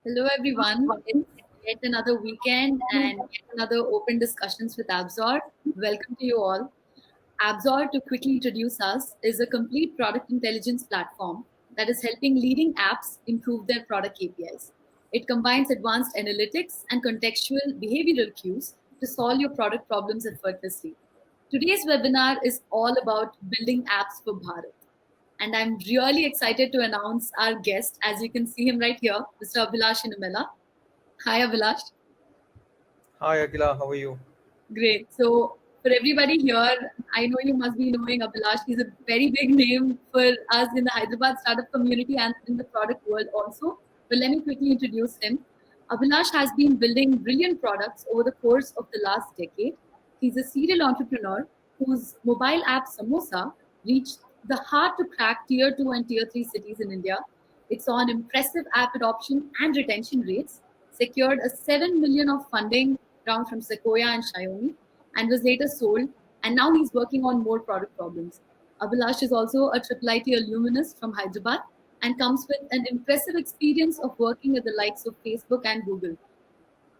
Hello, everyone. It's yet another weekend and yet another open discussions with Absor. Welcome to you all. Absor, to quickly introduce us, is a complete product intelligence platform that is helping leading apps improve their product KPIs. It combines advanced analytics and contextual behavioral cues to solve your product problems effortlessly. Today's webinar is all about building apps for Bharat. And I'm really excited to announce our guest. As you can see him right here, Mr. Abhilash Inumella. Hi, Abhilash. Hi Akila, how are you? Great. So, for everybody here, I know you must be knowing Abhilash. He's a very big name for us in the Hyderabad startup community and in the product world also. But let me quickly introduce him. Abhilash has been building brilliant products over the course of the last decade. He's a serial entrepreneur whose mobile app Samosa reached the hard to crack tier 2 and tier 3 cities in India. It's on impressive app adoption and retention rates, secured a 7 million of funding round from Sequoia and Xiaomi, and was later sold. And now he's working on more product problems. Abhilash is also a triple IT alumnus from Hyderabad and comes with an impressive experience of working at the likes of Facebook and Google.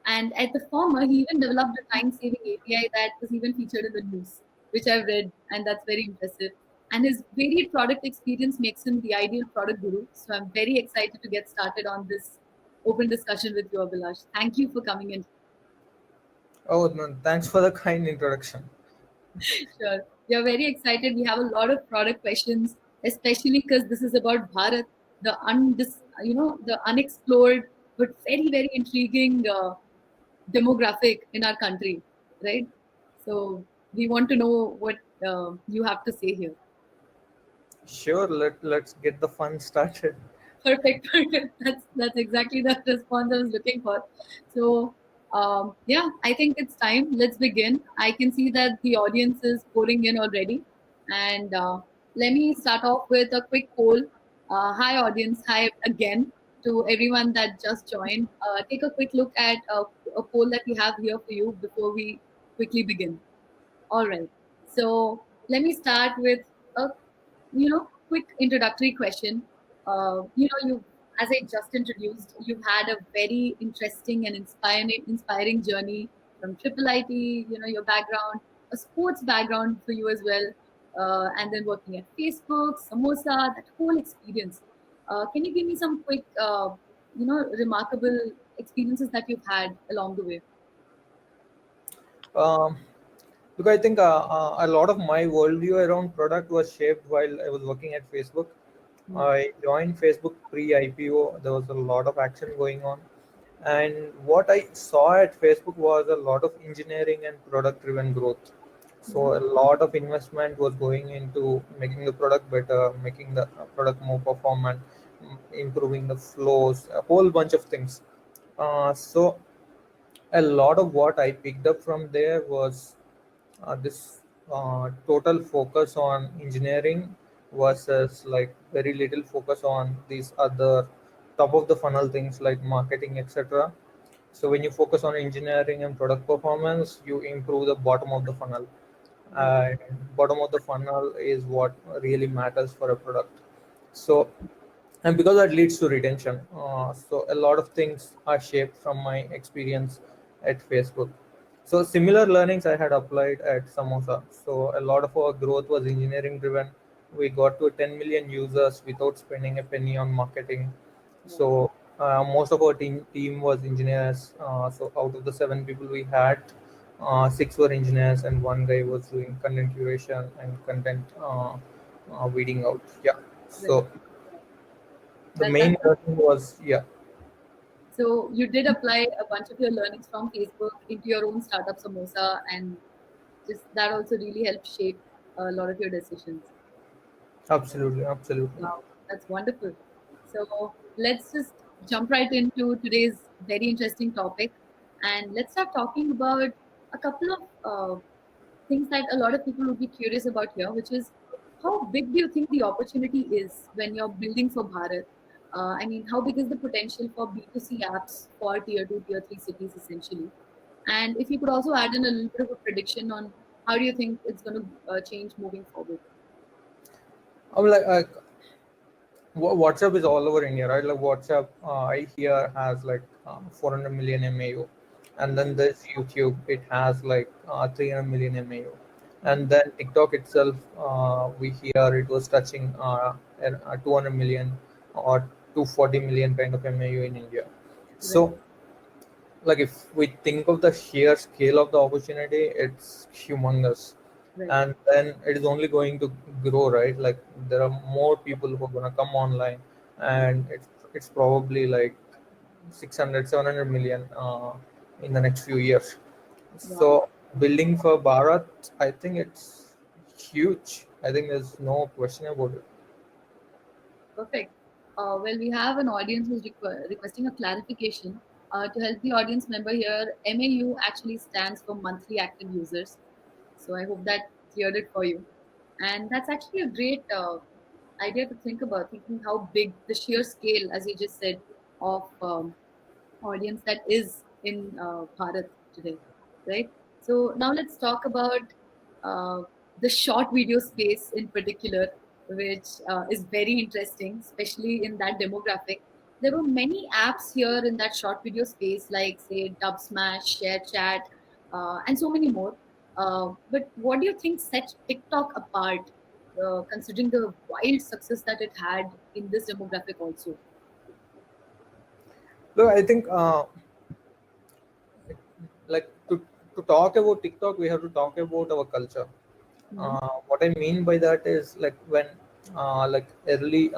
And at the former, he even developed a time-saving API that was even featured in the news, which I've read, and that's very impressive. And his varied product experience makes him the ideal product guru. So I'm very excited to get started on this open discussion with you, Abhilash. Thank you for coming in. Oh no, thanks for the kind introduction. Sure. We are very excited. We have a lot of product questions, especially because this is about Bharat, the unexplored but very very intriguing demographic in our country, right? So we want to know what you have to say here. Sure, let's get the fun started. Perfect, perfect. That's exactly the response I was looking for. So yeah, I think it's time. Let's begin. I can see that the audience is pouring in already, and let me start off with a quick poll. Hi, audience. Hi again to everyone that just joined. Take a quick look at a poll that we have here for you before we quickly begin. All right. So let me start with a quick introductory question. You as I just introduced, you've had a very interesting and inspiring journey from Triple IT. Your background, a sports background for you as well, and then working at Facebook, Samosa, that whole experience. Can you give me some quick, remarkable experiences that you've had along the way? Um, Look, I think a lot of my worldview around product was shaped while I was working at Facebook. Hmm. I joined Facebook pre-IPO. There was a lot of action going on, and what I saw at Facebook was a lot of engineering and product-driven growth. Hmm. So a lot of investment was going into making the product better, making the product more performant, improving the flows, a whole bunch of things. So a lot of what I picked up from there was this total focus on engineering versus like very little focus on these other top of the funnel things like marketing, etc. So when you focus on engineering and product performance, you improve the bottom of the funnel. Right. And bottom of the funnel is what really matters for a product. So and because that leads to retention. So a lot of things are shaped from my experience at Facebook. So similar learnings I had applied at Samosa. So a lot of our growth was engineering driven. We got to 10 million users without spending a penny on marketing. Right. So most of our team was engineers. So out of the 7 people we had, 6 were engineers and one guy was doing content curation and content weeding out. Yeah. Right. So the That's main learning was, yeah, So you did apply a bunch of your learnings from Facebook into your own startup Samosa, and just that also really helped shape a lot of your decisions. absolutely, absolutely. Wow, that's wonderful. So let's just jump right into today's very interesting topic, and let's start talking about a couple of things that a lot of people would be curious about here, which is how big do you think the opportunity is when you're building for Bharat? I mean, how big is the potential for B2C apps for tier 2, tier 3 cities essentially? And if you could also add in a little bit of a prediction on how do you think it's going to change moving forward? I'm like, WhatsApp is all over India, right? Like WhatsApp, I hear has like 400 million MAU, and then there's YouTube. It has like 300 million MAU, and then TikTok itself, we hear it was touching 200 million or 240 million kind of MAU in India. Right, So, like if we think of the sheer scale of the opportunity, it's humongous, right. and then it is only going to grow, right? Like there are more people who are going to come online, and it's probably like 600, 700 million in the next few years. Wow. So building for Bharat, I think it's huge. I think there's no question about it. Perfect. Well, we have an audience who's requesting a clarification. To help the audience member here, MAU actually stands for monthly active users. So I hope that cleared it for you. And that's actually a great idea to think about, thinking how big the sheer scale, as you just said, of audience that is in Bharat today, right? So now let's talk about uh, the short video space in particular, which is very interesting, especially in that demographic. There were many apps here in that short video space, like say Dub Smash, Share Chat, and so many more. But what do you think sets TikTok apart, considering the wild success that it had in this demographic also? Look, I think like to talk about TikTok, we have to talk about our culture. Mhm. What I mean by that is like when like early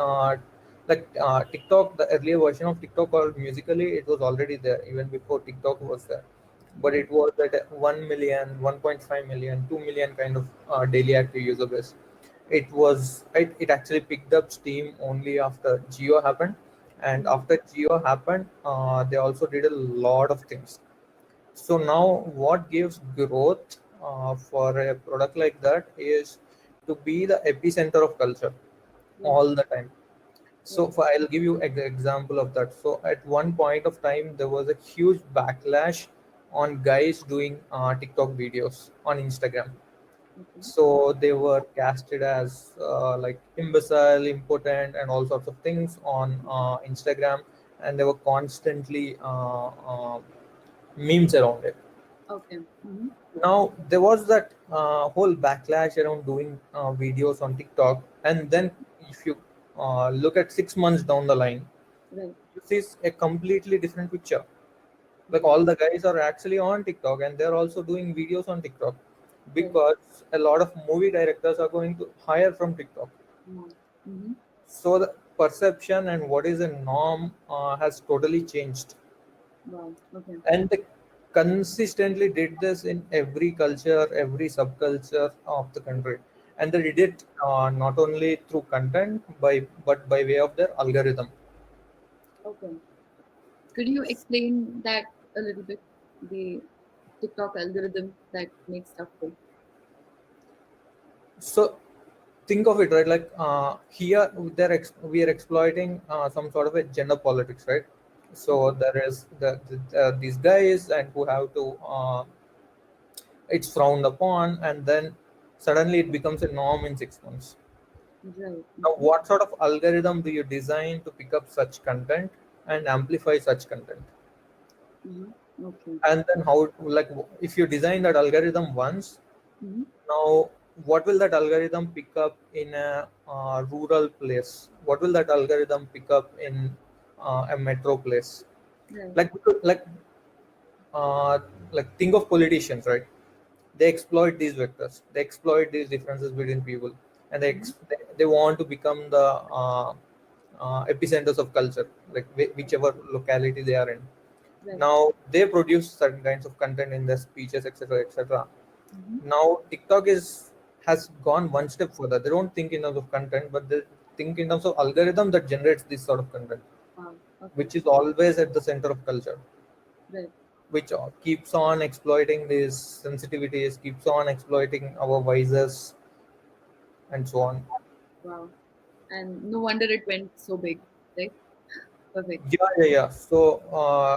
TikTok, the earlier version of TikTok called Musically, it was already there even before TikTok was there. But Right. it was at a 1 million, 1.5 million, 2 million kind of daily active user base. It actually picked up steam only after Geo happened, and Mhm. after Geo happened, they also did a lot of things. So now, what gives growth for a product like that is to be the epicenter of culture Right. all the time. So, Right. I'll give you an example of that. So, at one point of time, there was a huge backlash on guys doing TikTok videos on Instagram. Okay. So they were casted as like imbecile, impotent, and all sorts of things on Instagram, and they were constantly memes around it. Okay. Mm-hmm. Now there was that whole backlash around doing videos on TikTok, and then if you look at 6 months down the line, Right. you see a completely different picture. Like Right. all the guys are actually on TikTok, and they're also doing videos on TikTok Right. because a lot of movie directors are going to hire from TikTok. Mm-hmm. So the perception and what is a norm has totally changed, Wow. Okay. and they consistently did this in every culture, every subculture of the country, and they did it not only through content but by way of their algorithm. Okay. Could you explain that a little bit? The TikTok algorithm that makes stuff go. So think of it, right? Like here we are exploiting some sort of a gender politics, right? So Okay. there is these guys and who have to it's frowned upon, and then suddenly it becomes a norm in 6 months. Right. Now, Okay. what sort of algorithm do you design to pick up such content and amplify such content? Mm-hmm. Okay. And then how, like, if you design that algorithm once, Mm-hmm. now what will that algorithm pick up in a rural place? What will that algorithm pick up in a metro place? Right. Like, uh, like think of politicians, right? They exploit these vectors. They exploit these differences between people, and Mm-hmm. they want to become the epicenters of culture, like whichever locality they are in. Right. Now they produce certain kinds of content in their speeches, etc., etc. Mm-hmm. Now TikTok has gone one step further. They don't think in terms of content, but they think in terms of algorithm that generates this sort of content, Wow. Okay. which is always at the center of culture, Right. which keeps on exploiting these sensitivities, keeps on exploiting our vices, and so on. Wow. And no wonder it went so big. Right. Perfect. Yeah, yeah, yeah. So,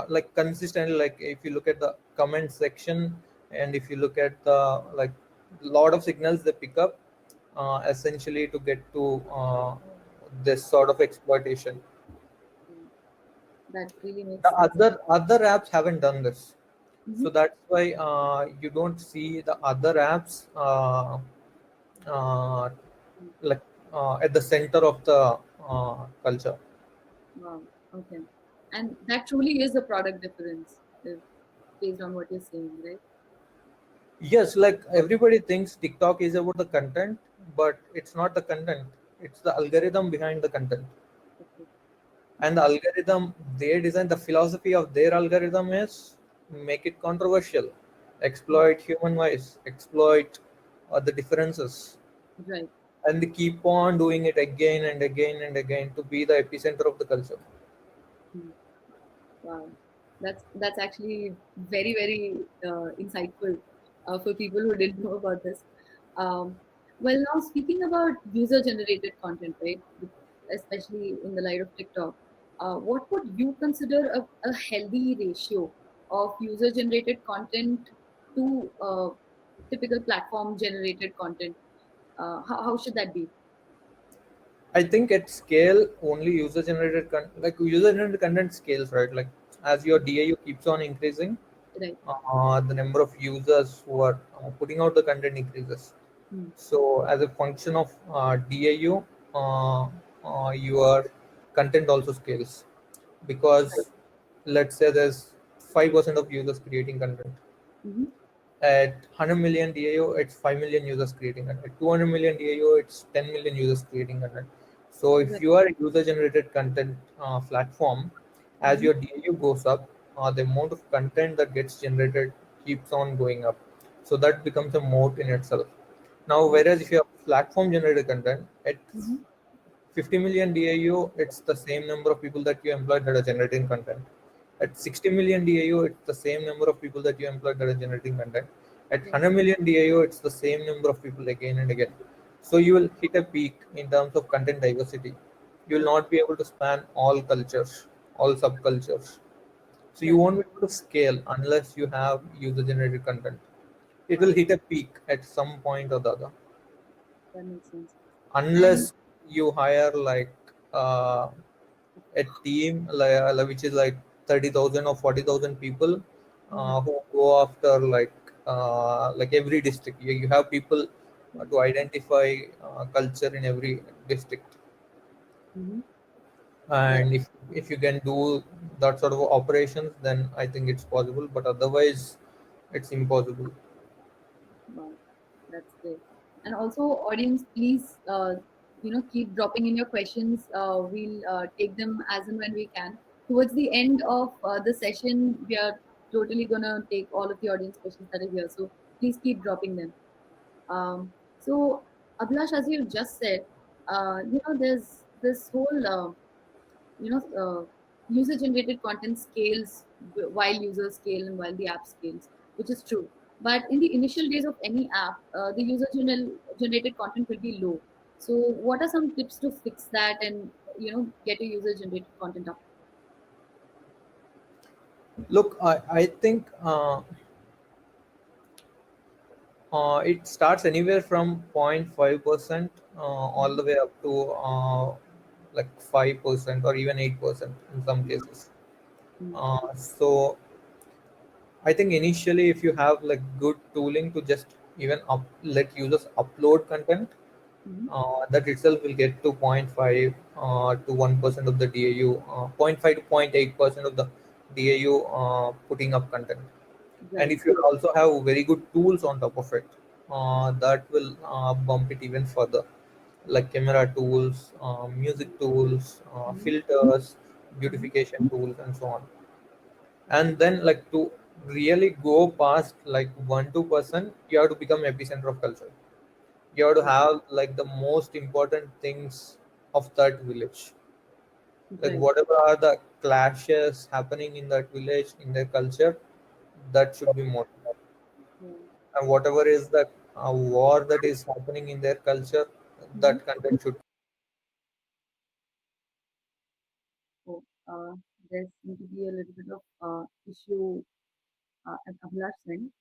like consistently, like if you look at the comment section, and if you look at the lot of signals they pick up, essentially to get to this sort of exploitation. Mm. That really makes The sense. other apps haven't done this, Hmm. so that's why you don't see the other apps uh, like at the center of the culture. Wow. Okay. And that truly is a product difference, if, based on what you're saying, right? Yes, like everybody thinks TikTok is about the content, but it's not the content. It's the algorithm behind the content. Okay. And the algorithm they design, the philosophy of their algorithm is make it controversial, Mm. exploit human voice, exploit the differences, Right. and they keep on doing it again and again and again to be the epicenter of the culture. Mm. Wow. That's actually very, very insightful for people who didn't know about this. Um, well, now speaking about user-generated content, right? Especially in the light of TikTok, what would you consider a healthy ratio of user-generated content to typical platform-generated content? How should that be? I think at scale only user generated like user generated content scales, right? Like as your DAU keeps on increasing, Right. the number of users who are putting out the content increases. Hmm. So, as a function of DAU, your content also scales Right. because let's say there's 5% of users creating content. Mm-hmm. At 100 million DAU, it's 5 million users creating content. At 200 million DAU, it's 10 million users creating content. So, if Right. you are a user generated content platform, as Mm-hmm. your DAU goes up, the amount of content that gets generated keeps on going up. So, that becomes a moat in itself. Now, Right. whereas if you have platform generated content at Mm-hmm. 50 million DAU, it's the same number of people that you employ that are generating content. At 60 million DAU, it's the same number of people that you employ that are generating content. At Right. 100 million DAU, it's the same number of people again and again. So you will hit a peak in terms of content diversity. You will Right. not be able to span all cultures, all subcultures. So you Right. won't be able to scale unless you have user generated content. It will Wow. hit a peak at some point or the other That makes sense. And unless you hire like uh, a team which is like 30,000 or 40,000 people mhm, who go after like every district. You have people to identify culture in every district, mhm, right. and if you can do that sort of operations, then I think it's possible, but otherwise it's impossible. Wow, that's great. And also, audience, please, keep dropping in your questions. We'll take them as and when we can. Towards the end of the session, we are totally gonna take all of the audience questions that are here. So please keep dropping them. So, Abhilash, as you just said, there's this whole user generated content scales while users scale and while the app scales, which is true. But in the initial days of any app, the generated content will be low. So what are some tips to fix that and get your user generated content up? Look, I think it starts anywhere from 0.5% all Mhm. the way up to like 5% or even 8% in some cases. Mhm. So I think initially, if you have like good tooling to just even let users upload content, Mhm. that itself will get to zero point 0.5 to 1% of the DAU, 0.5 to 0.8% of the DAU putting up content. And Right. if you also have very good tools on top of it, that will bump it even further, like camera tools, music tools, Mhm. filters, Mhm. beautification tools, and so on. And then like to really go past like 1 2%, you have to become epicenter of culture. You have to have like the most important things of that village, like Right. whatever are the clashes happening in that village in their culture, that should be more. Yeah. And whatever is the war that is happening in their culture, Mhm. that content should. So there's going to be a little bit of issue at Abhilash's end.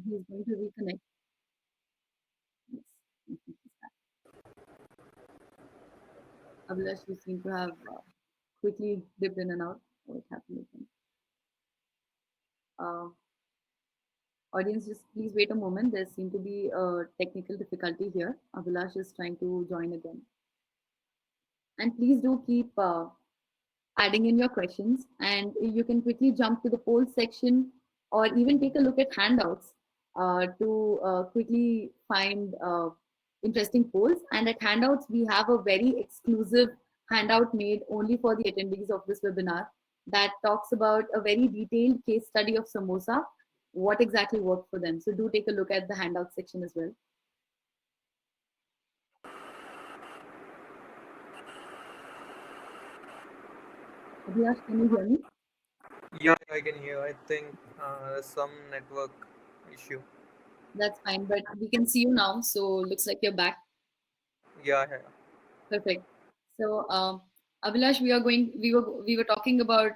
He's going to reconnect. Yes. Abhilash, you seem to have quickly dipped in and out. What happened with him? Uh, Audience, just please wait a moment. There seemed to be a technical difficulty here. Abhilash is trying to join again. And please do keep adding in your questions. And you can quickly jump to the poll section or even take a look at handouts to quickly find interesting polls. And at handouts, we have a very exclusive handout made only for the attendees of this webinar that talks about a very detailed case study of samosa, what exactly worked for them. So do take a look at the handout section as well. Abhilash, can you hear me? Yeah, I can hear. I think there's some network issue. That's fine, but we can see you now. So looks like you're back. Yeah, yeah. Perfect. So, Abhilash, we were talking about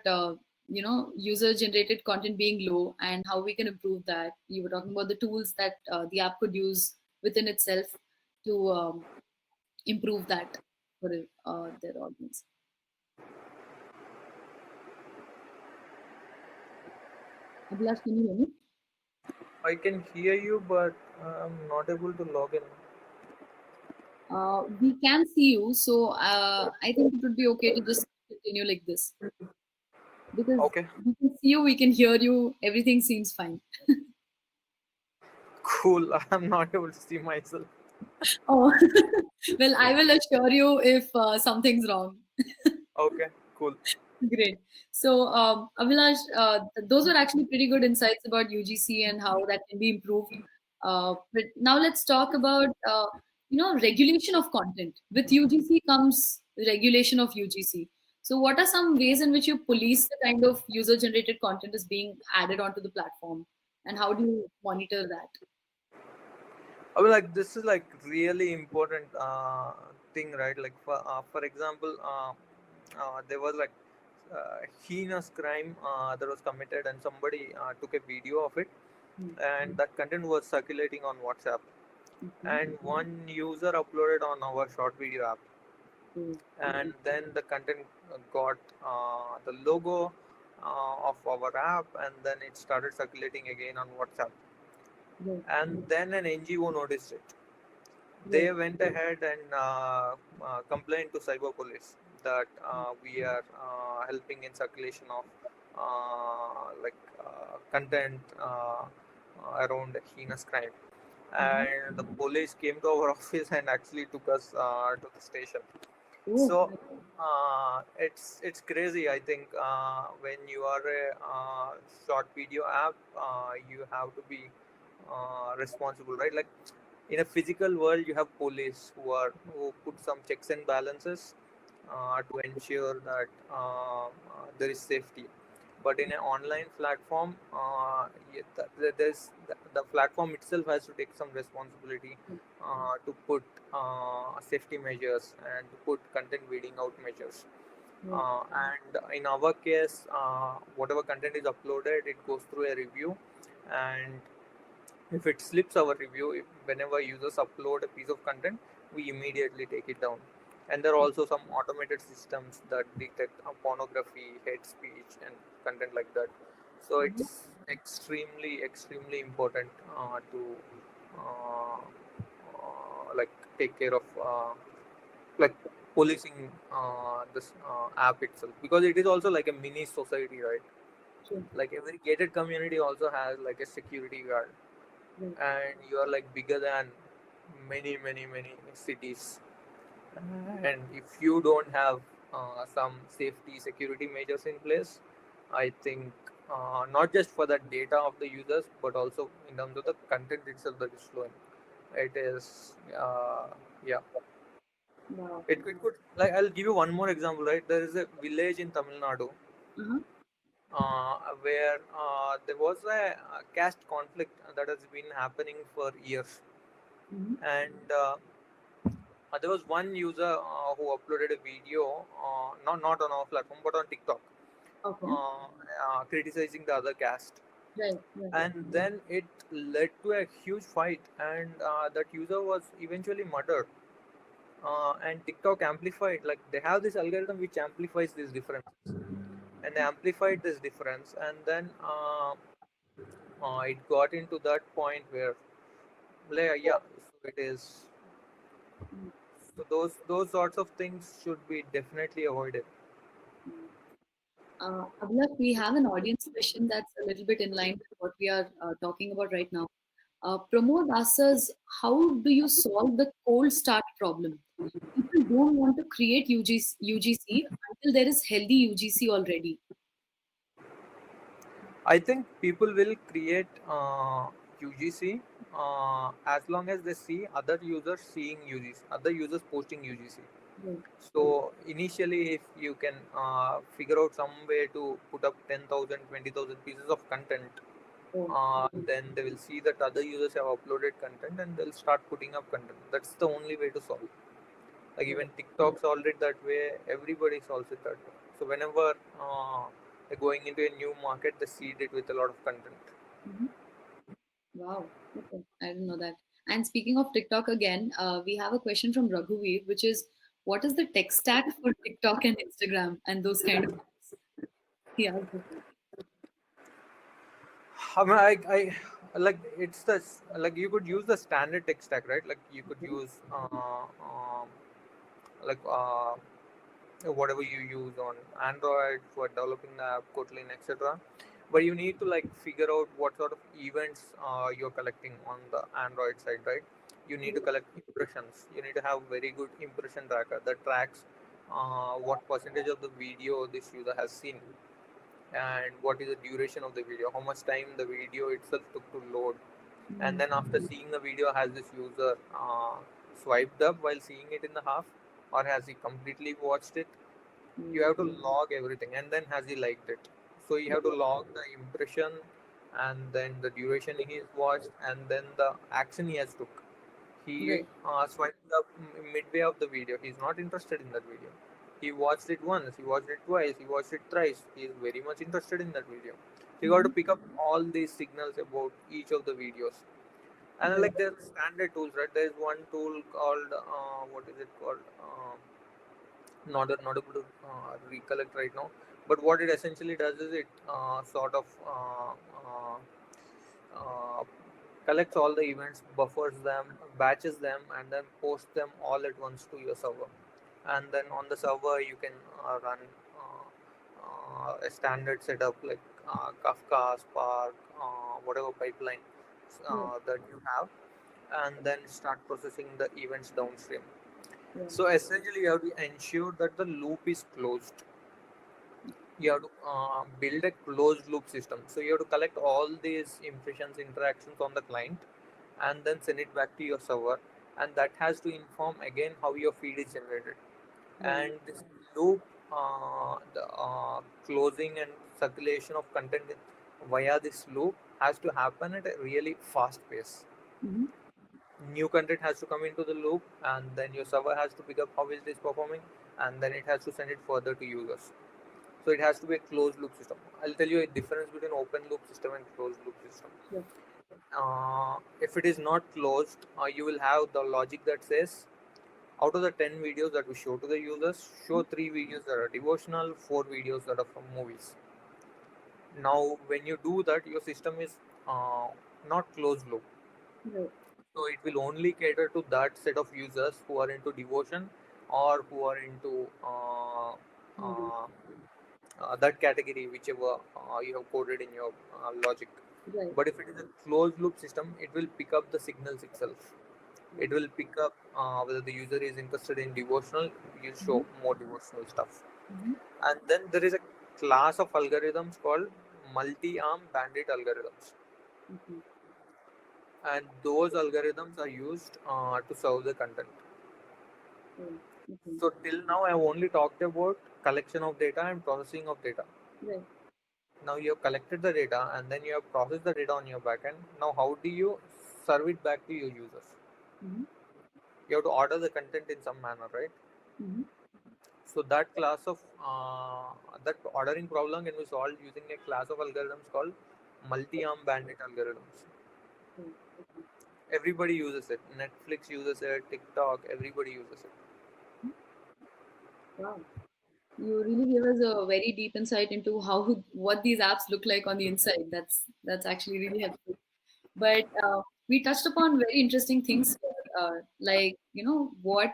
user generated content being low and how we can improve that. You were talking about the tools that the app could use within itself to improve that for their audience. Abhilash, can you hear me? I can hear you, but I'm not able to log in. We can see you, so I think it would be okay to just continue like this because Okay, we can see you, we can hear you, everything seems fine. cool. I'm not able to see myself. Oh, well, I will assure you if something's wrong. Okay, cool. Great. So, Abhilash, those were actually pretty good insights about UGC and how that can be improved. But now let's talk about, regulation of content. With UGC comes regulation of UGC. So, what are some ways in which you police the kind of user-generated content is being added onto the platform, and how do you monitor that? I mean, like this is like really important thing, right? Like for example, there was like heinous crime that was committed, and somebody took a video of it, Hmm. and that content was circulating on WhatsApp, Okay. and one user uploaded on our short video app, Okay. and then the content got the logo of our app, and then it started circulating again on WhatsApp, Right. and then an NGO noticed it. Right. They went ahead and complained to cyber police that we are helping in circulation of content around heinous crime, Mhm. and the police came to our office and actually took us to the station. Oh, So it's crazy. I think when you are a short video app, you have to be responsible, right? Like in a physical world, you have police who put some checks and balances to ensure that there is safety. But in an online platform, the platform itself has to take some responsibility to put safety measures and to put content weeding out measures. right. And in our case, whatever content is uploaded, it goes through a review, and if it slips our review, if whenever users upload a piece of content, we immediately take it down. And there are also some automated systems that detect pornography, hate speech, and content like that. So Mhm. it's extremely, extremely important to uh, like take care of like policing this app itself, because it is also like a mini society, right? Sure. Like every gated community also has like a security guard, Right. and you are like bigger than many, many, many cities, and if you don't have some safety security measures in place, I think not just for the data of the users, but also in terms of the content itself that is flowing, it is yeah, Wow. it could, like, I'll give you one more example, right? There is a village in Tamil Nadu Uh-huh. where there was a caste conflict that has been happening for years, Mhm. and there was one user who uploaded a video, not on our platform but on TikTok, Okay. criticizing the other caste, Right. Right. and then it led to a huge fight, and that user was eventually murdered. and TikTok amplified, like they have this algorithm which amplifies this difference, and they amplified this difference, and then it got into that point where, yeah, so it is. So those sorts of things should be definitely avoided. Abhilak, we have an audience question that's a little bit in line with what we are talking about right now. Pramod asks us, how do you solve the cold start problem? People don't want to create UGC until there is healthy UGC already. I think people will create UGC as long as they see other users seeing UGC, other users posting UGC. Right. So initially, if you can figure out some way to put up 10,000, 20,000 pieces of content, Oh, then they will see that other users have uploaded content and they'll start putting up content. That's the only way to solve it. Like right. even TikTok solved it that way, everybody solves it that way. So whenever they're going into a new market, they seed it with a lot of content. Mhm. Wow. Okay. I didn't know that. And speaking of TikTok again, we have a question from Raghuveer, which is, what is the tech stack for TikTok and Instagram and those kind of apps? He asked this one. I mean, like it's the like you could use the standard tech stack, right? Like you could use like whatever you use on Android for developing the app, Kotlin, etc. But you need to like figure out what sort of events you're collecting on the Android side, right? You need to collect impressions. You need to have very good impression tracker that tracks what percentage of the video this user has seen, and what is the duration of the video, how much time the video itself took to load, and Mm, then after seeing the video, has this user swiped up while seeing it in the half, or has he completely watched it? You mm, have to log everything, and then has he liked it? So you have to log the impression, and then the duration he has watched, and then the action he has took. He right. swiped up midway of the video. He's not interested in that video. He watched it once, he watched it twice, he watched it thrice. He is very much interested in that video. So you got to Mhm. pick up all these signals about each of the videos. And Right. like there's standard tools, right? There's one tool called what is it called? Not able to recollect right now. But what it essentially does is it sort of uh, collects all the events, buffers them, batches them, and then posts them all at once to your server. And then on the server, you can run a standard setup like Kafka, Spark, whatever pipeline Right. that you have, and then start processing the events downstream. Right. So essentially, you have to ensure that the loop is closed. You have to build a closed loop system. So you have to collect all these impressions, interactions on the client, and then send it back to your server, and that has to inform again how your feed is generated. Right. And this loop, the closing and circulation of content via this loop has to happen at a really fast pace. Mhm. New content has to come into the loop, and then your server has to pick up how it is performing, and then it has to send it further to users. So it has to be a closed loop system. I'll tell you a difference between open loop system and closed loop system. Sure. If it is not closed, you will have the logic that says, out of the 10 videos that we show to the users, show 3 videos that are devotional, 4 videos that are from movies. Now when you do that, your system is not closed loop. Right. So it will only cater to that set of users who are into devotion, or who are into Movie. that category, whichever you have coded in your logic. Right. But if it is a closed loop system, it will pick up the signals itself. It will pick up whether the user is interested in devotional, you Mhm. show more devotional stuff. Mhm. And then there is a class of algorithms called multi-arm bandit algorithms. Mhm. And those algorithms are used to serve the content. Right. Okay. So till now, I have only talked about collection of data and processing of data. Right. Now you have collected the data, and then you have processed the data on your backend. Now how do you serve it back to your users? Mhm. You have to order the content in some manner, right? Mhm. So that class of that ordering problem can be solved using a class of algorithms called multi-arm bandit algorithms. Right. Okay. Everybody uses it. Netflix uses it. TikTok. Everybody uses it. Wow. You really gave us a very deep insight into how what these apps look like on the inside. That's actually really helpful. But we touched upon very interesting things here, like what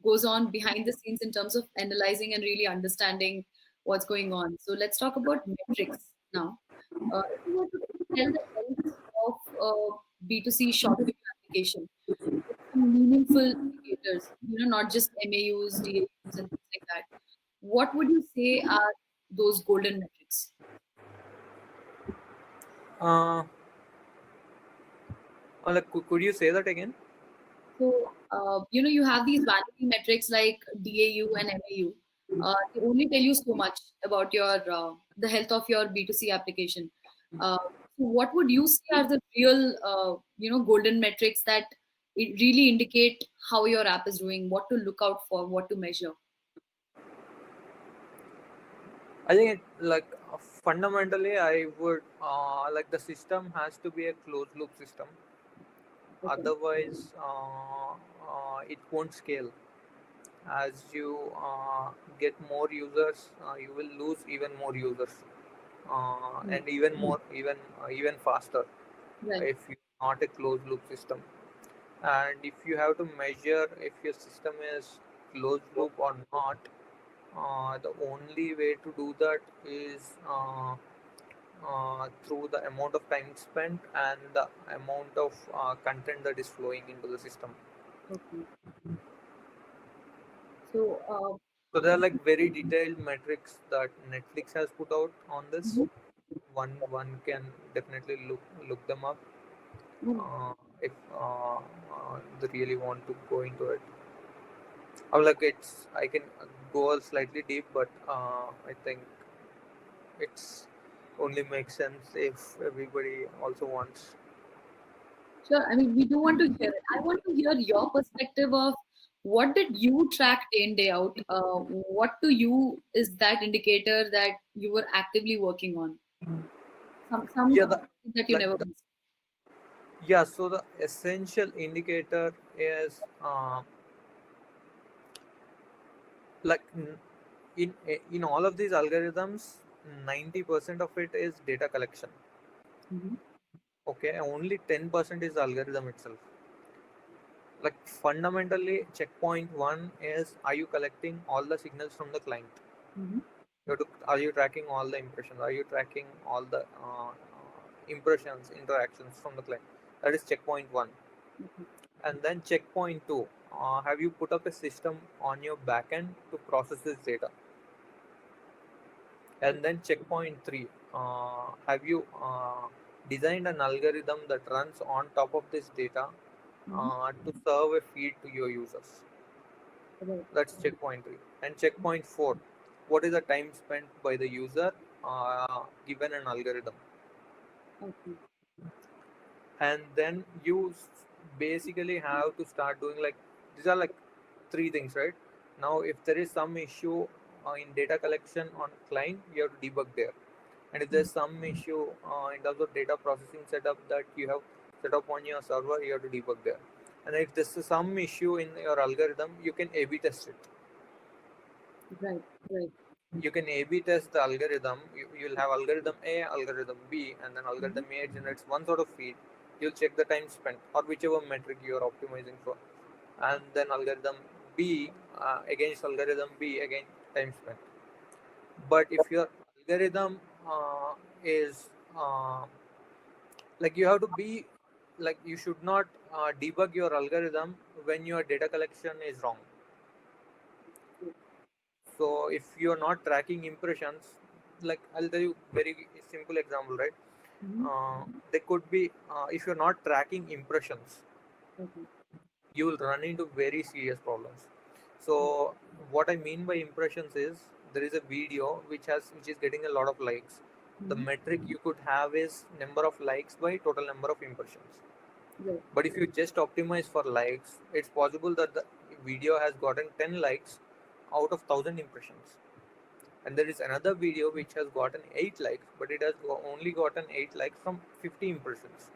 goes on behind the scenes in terms of analyzing and really understanding what's going on. So let's talk about metrics now. If you were to tell the health of a B2C short video application, with some meaningful indicators, not just MAUs, DAUs, and things like that, what would you say are those golden metrics? Uh, like, could you say that again? So, you have these vanity metrics like DAU and MAU. They only tell you so much about the health of your B2C application. So what would you say are the real, golden metrics that it really indicate how your app is doing, what to look out for, what to measure? I think fundamentally, I would like the system has to be a closed loop system. Okay. Otherwise, it won't scale. As you get more users, you will lose even more users, Hmm. and even more, even faster Right. if you're not a closed loop system. And if you have to measure if your system is closed loop or not, the only way to do that is through the amount of time spent and the amount of content that is flowing into the system. Okay. So, So there are like very detailed metrics that Netflix has put out on this. mhm. One can definitely look them up Oh, if they really want to go into it. I'm like I can go slightly deep, but I think it's only makes sense if everybody also wants. sure. I mean, we do want to hear it. I want to hear your perspective of what did you track day in, day out? What to you is that indicator that you were actively working on? Some Yeah, that you like never the missed. yeah. So the essential indicator is like in all of these algorithms, 90% of it is data collection. Mhm. Okay, only 10% is the algorithm itself. Like fundamentally, checkpoint one is, are you collecting all the signals from the client? Mhm. Are you tracking all the impressions? Are you tracking all the impressions, interactions from the client? That is checkpoint one. Okay. And then checkpoint two, have you put up a system on your backend to process this data? And then checkpoint three, have you designed an algorithm that runs on top of this data Mhm. to serve a feed to your users? Right. That's checkpoint three. And checkpoint four, what is the time spent by the user given an algorithm? Okay. And then basically have to start doing like these are like three things, right? Now, if there is some issue in data collection on client, you have to debug there. And if there's some issue in terms of data processing setup that you have set up on your server, you have to debug there. And if there's some issue in your algorithm, you can A/B test it. Right. Right. You can A/B test the algorithm. You'll have algorithm A, algorithm B, and then Mhm. algorithm A generates one sort of feed. You'll check the time spent or whichever metric you are optimizing for, and then algorithm B against algorithm B again time spent. But if your algorithm is like you have to be like you should not debug your algorithm when your data collection is wrong. So if you're not tracking impressions, like I'll tell you very simple example, right? Mhm. There could be if you're not tracking impressions, Okay. you will run into very serious problems. So what I mean by impressions is there is a video which is getting a lot of likes. The Mhm. metric you could have is number of likes by total number of impressions. Right. But if you just optimize for likes, it's possible that the video has gotten 10 likes out of 1,000 impressions. And there is another video which has gotten 8 likes, but it has only gotten 8 likes from 50 impressions.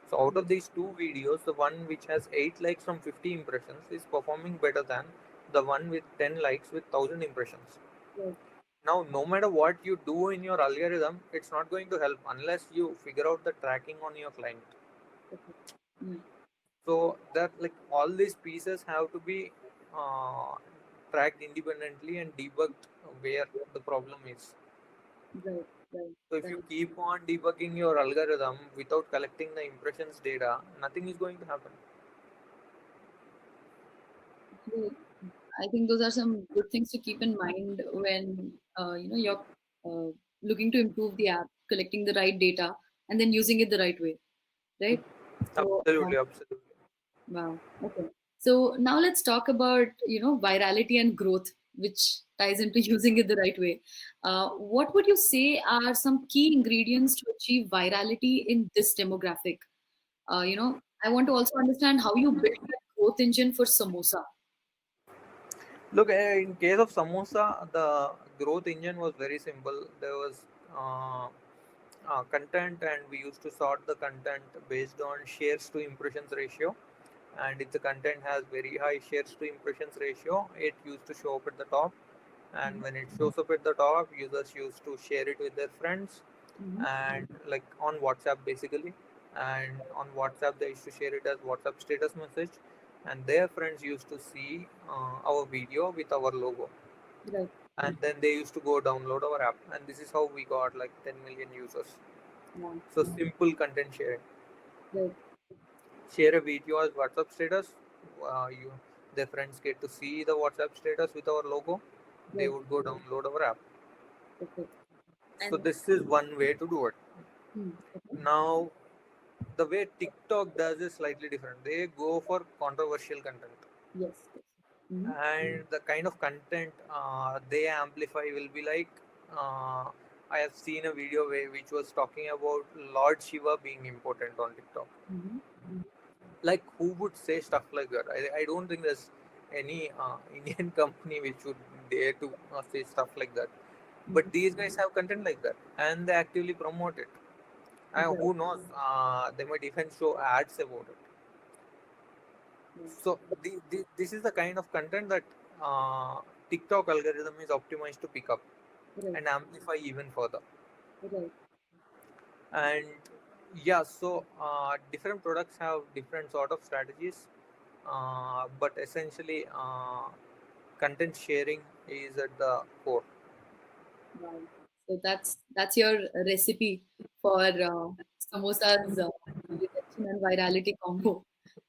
So out Right. of these two videos, the one which has 8 likes from 50 impressions is performing better than the one with 10 likes with 1000 impressions. Right. Now, no matter what you do in your algorithm, it's not going to help unless you figure out the tracking on your client. Okay. Mm. So that like all these pieces have to be uh, tracked independently and debugged where the problem is. Right. Right. So if you Right. keep on debugging your algorithm without collecting the impressions data, nothing is going to happen. Right. I think those are some good things to keep in mind when you're looking to improve the app, collecting the right data, and then using it the right way, right? So, Absolutely, absolutely. wow. Okay. So now let's talk about virality and growth, which ties into using it the right way. What would you say are some key ingredients to achieve virality in this demographic? I want to also understand how you built that growth engine for Samosa. Look, in case of Samosa, the growth engine was very simple. There was uh, content, and we used to sort the content based on shares to impressions ratio. And if the content has very high shares to impressions ratio, it used to show up at the top. And when it shows up at the top, users used to share it with their friends Mm-hmm. and like on WhatsApp basically. And on WhatsApp, they used to share it as WhatsApp status message, and their friends used to see our video with our logo, Right. and then they used to go download our app, and this is how we got like 10 million users. Yeah. So simple content sharing. Right. Share a video as WhatsApp status. You their friends get to see the WhatsApp status with our logo. They Right. would go download our app. Okay. So And this is one way to do it. okay. Now the way TikTok does is slightly different. They go for controversial content, Yes. Yes. Mm-hmm. and the kind of content they amplify will be like I have seen a video which was talking about Lord Shiva being important on TikTok. Mm-hmm. Like, who would say stuff like that? I don't think there's any Indian company which would dare to say stuff like that. Mm-hmm. But these guys have content like that, and they actively promote it. And Right. who knows? They might even show ads about it. Right. So this is the kind of content that TikTok algorithm is optimized to pick up Right. and amplify even further. Right. And yeah, so different products have different sort of strategies, but essentially content sharing is at the core. Wow. So that's your recipe for samosas retention and virality combo.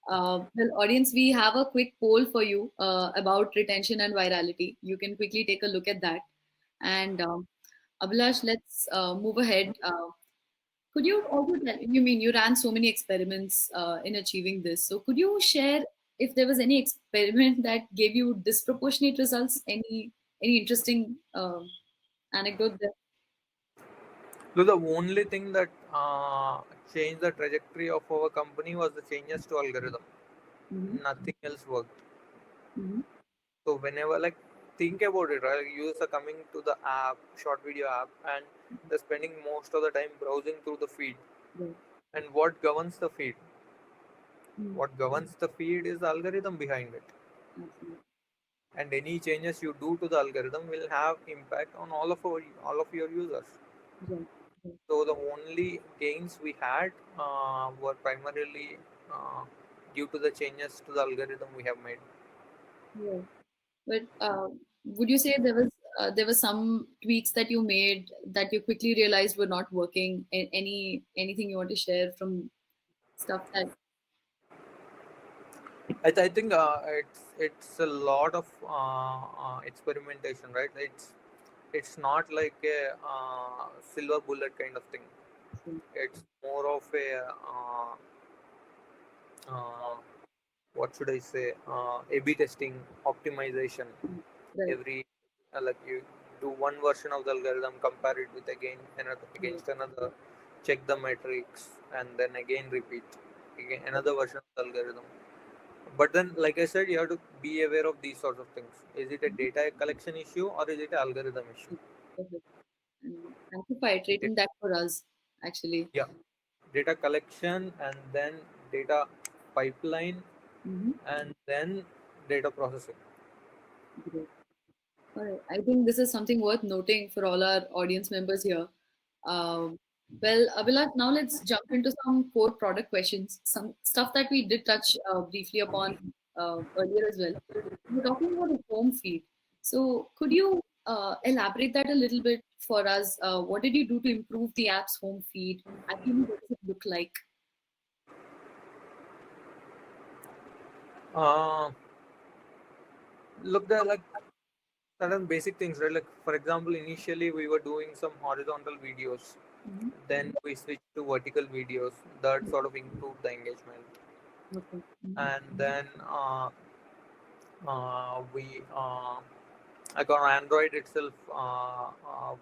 Well, audience, we have a quick poll for you about retention and virality. You can quickly take a look at that. And Abhilash, let's move ahead. Could you also tell, you mean you ran so many experiments in achieving this. So could you share if there was any experiment that gave you disproportionate results? Any interesting anecdote there? So the only thing that changed the trajectory of our company was the changes to algorithm. Mm-hmm. Nothing else worked. Mm-hmm. So whenever like think about it, right? Users are coming to the app, short video app, and they're spending most of the time browsing through the feed. Right. And what governs the feed? Mm. What governs the feed is the algorithm behind it. Absolutely. And any changes you do to the algorithm will have impact on all of your users. Right. Right. So the only gains we had were primarily uh, due to the changes to the algorithm we have made. Right. But would you say there were some tweaks that you made that you quickly realized were not working? Anything you want to share from stuff that I think it's a lot of experimentation, right? It's not like a silver bullet kind of thing. It's more of a uh, what should I say? A/B testing, optimization. right? Every like you do one version of the algorithm, compare it with Right. against another, check the metrics, and then again repeat again another version of the algorithm. But then, like I said, you have to be aware of these sorts of things. Is it a data collection issue or is it an algorithm issue? Okay. Thank you for iterating that for us, actually. Yeah, data collection and then data pipeline Mm-hmm. and then data processing. Great. All right. I think this is something worth noting for all our audience members here. Um, well, Abhilash, now let's jump into some core product questions, some stuff that we did touch briefly upon earlier as well. We're talking about the home feed. So, could you elaborate that a little bit for us? What did you do to improve the app's home feed? Actually, what does it look like? Uh, Look, there are like certain basic things, right? Like for example, initially we were doing some horizontal videos, Mhm. then we switched to vertical videos. That sort of improved the engagement, Okay. Mhm. and then we like on Android itself,